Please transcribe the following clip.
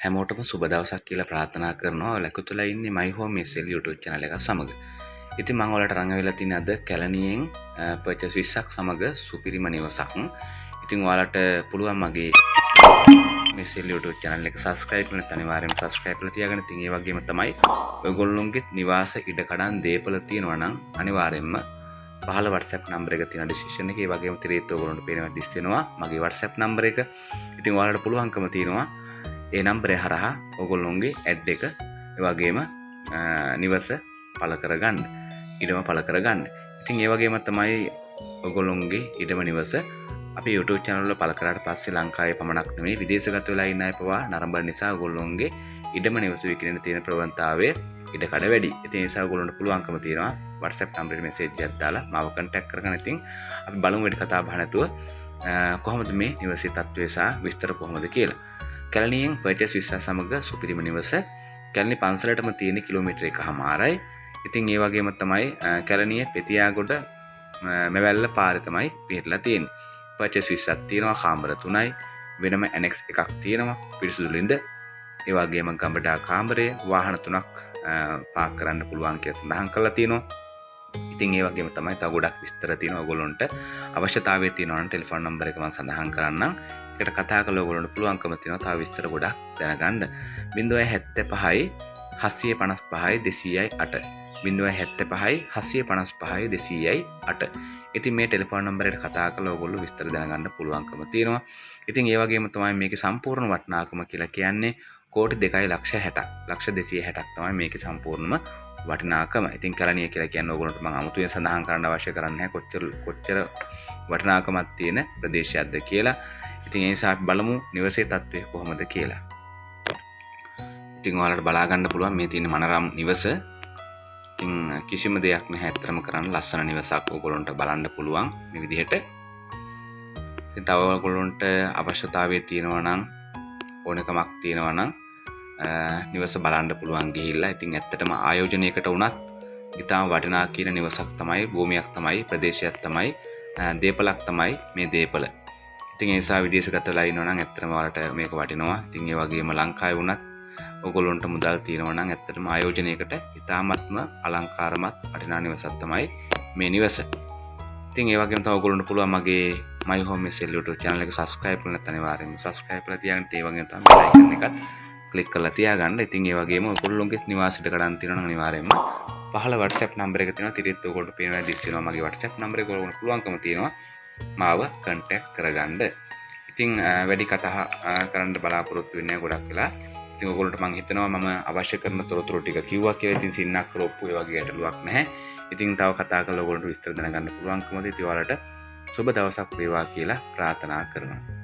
හැමෝටම සුබ දවසක් කියලා ප්‍රාර්ථනා කරනවා. ලකුතුලා ඉන්නේ My Home SL YouTube channel එක සමග. ඉතින් මම ඔයාලට රංග වෙලා තියෙන අද කැලණියෙන් purchase 20ක් සමග සුපිරිම නිවසක්. ඉතින් ඔයාලට පුළුවන් මගේ SL YouTube channel එක subscribe කරන්න අනිවාර්යයෙන්ම subscribe කරලා තියාගන්න. ඉතින් ඒ වගේම තමයි ඔයගොල්ලොන්ගේ නිවාස ඉඩකඩම් දීපල තියෙනවා නම් අනිවාර්යයෙන්ම පහළ WhatsApp number එක තියෙන description එකේ. ඒ වගේම තිරේත් ඔයගොල්ලන්ට පේනවා දිස් වෙනවා මගේ WhatsApp number එක. ඉතින් ඔයාලට පුළුවන්කම තියෙනවා ඒ නම්බරේ හරහා ඔයගොල්ලොන්ගේ ඇඩ් එක ඒ වගේම නිවස පළ කරගන්න, ඉඩම පළ කරගන්න. ඉතින් ඒ වගේම තමයි ඔයගොල්ලොන්ගේ ඉඩම නිවස අපි YouTube channel වල පළ කරාට පස්සේ ලංකාවේ පමණක් නෙමෙයි විදේශගත වෙලා ඉන්න අය පවා නරඹන නිසා ඔයගොල්ලොන්ගේ ඉඩම නිවස විකිනෙන්න තියෙන ප්‍රවණතාවය ඉඩකඩ වැඩි. ඉතින් ඒ නිසා ඔයගොල්ලන්ට පුළුවන්කම තියෙනවා WhatsApp නම්බරේ මැසේජ් එකක් දාලා මාව contact කරගන්න. ඉතින් අපි බලමු වැඩි කතා බහ නැතුව කොහොමද මේ නිවසේ තත්ත්වය සහ විස්තර කොහොමද කියලා. කැලණියෙන් purchase 20 සමග සුපිරිම නිවස කැලණි පන්සලටම තියෙන කිලෝමීටර 1.5යි. ඉතින් ඒ වගේම තමයි කැලණිය පෙතියාගොඩ මෙවැල්ල පාරේ තමයි පිහිටලා තියෙන්නේ. purchase 20ක් තියෙනවා, කාමර 3යි, වෙනම annex එකක් තියෙනවා, පිරිසුදු ළිඳ, ඒ වගේම ගඹඩා කාමරය, වාහන 3ක් පාක් කරන්න පුළුවන් කියලා සඳහන් කරලා තියෙනවා. ඉතින් ඒ වගේම තමයි තව ගොඩක් විස්තර තියෙනවා. ඔයගොල්ලන්ට අවශ්‍යතාවය තියෙනවා නම් ටෙලිෆෝන් නම්බර එක මම සඳහන් කරන්නම්. එකට කතා කරලා ඔයගොල්ලන්ට පුළුවන්කම තියෙනවා තව විස්තර ගොඩක් දැනගන්න. 075යි 755යි 208 075යි 755යි 208. ඉතින් මේ ටෙලිෆෝන් නම්බරයට කතා කරලා ඔයගොල්ලෝ විස්තර දැනගන්න පුළුවන්කම තියෙනවා. ඉතින් ඒ වගේම තමයි මේකේ සම්පූර්ණ වටිනාකම කියලා කියන්නේ කෝටි 2.60ක්. ලක්ෂ 260ක් තමයි මේකේ සම්පූර්ණම වටිනාකම. ඉතින් කැලණිය කියලා කියන්නේ ඔයගොල්ලන්ට මම අමුතුවෙන් සඳහන් කරන්න අවශ්‍ය කරන්නේ නැහැ කොච්චර වටිනාකමක් තියෙන ප්‍රදේශයක්ද කියලා. ඉතින් ඒ නිසා අපි බලමු නිවසේ තත්ත්වය කොහොමද කියලා. ඉතින් ඔයාලට බලා ගන්න පුළුවන් මේ තියෙන මනරම් නිවස. ඉතින් කිසිම දෙයක් නැහැ අත්‍තරම කරන්න ලස්සන නිවසක් ඔයගොල්ලන්ට බලන්න පුළුවන් මේ විදිහට. ඉතින් තව ඔයගොල්ලන්ට අවශ්‍යතාවය තියෙනවා නම් ඕනකමක් තියෙනවා නම් නිවස බලන්න පුළුවන් ගිහිල්ලා. ඉතින් ඇත්තටම ආයෝජනයකට වුණත් ඉතාම වටිනා කියන නිවසක් තමයි, භූමියක් තමයි, ප්‍රදේශයක් තමයි, දීපලක් තමයි මේ දීපල. ඉතින් ඒ නිසා විදේශගත වෙලා ඉන්නවා නම් ඇත්තටම ඔයාලට මේක වටිනවා. ඉතින් ඒ වගේම ලංකාවේ වුණත් ඔයගොල්ලන්ට මුදල් තියෙනවා නම් ඇත්තටම ආයෝජනයකට ඉතාමත්ම අලංකාරමත් වටිනා නිවසක් තමයි මේ නිවස. ඉතින් ඒ වගේම තමයි ඔයගොල්ලන්ට පුළුවන් මගේ My Home SL YouTube channel එක subscribe කරන්න අනිවාර්යෙන්ම subscribe කරලා තියාගන්න. ඒ වගේම තමයි bell icon එකත් click කරලා තියාගන්න. ඉතින් ඒ වගේම ඔයගොල්ලෝගේ නිවාස ඉඩකඩම් තියෙනවා නම් අනිවාර්යෙන්ම පහළ WhatsApp number එක තියෙනවා. තිරෙත් ඔයගොල්ලන්ට පේනවා දිස් වෙනවා මගේ WhatsApp number එක. ඔයගොල්ලන්ට පුළුවන්කම තියෙනවා මාව contact කරගන්න. ඉතින් වැඩි කතා කරන්න බලාපොරොත්තු වෙන්නේ ගොඩක් වෙලා. ඉතින් ඔයගොල්ලන්ට මම හිතනවා මම අවශ්‍ය කරන තොරතුරු ටික කිව්වා කියලා. ඉතින් සින්නක් රොප්පු ඒ වගේ ගැටලුවක් නැහැ. ඉතින් තව කතා කරලා ඔයගොල්ලන්ට විස්තර දැනගන්න පුළුවන්කම තියෙනවා. ඉතින් ඔයාලට සුබ දවසක් වේවා කියලා ප්‍රාර්ථනා කරනවා.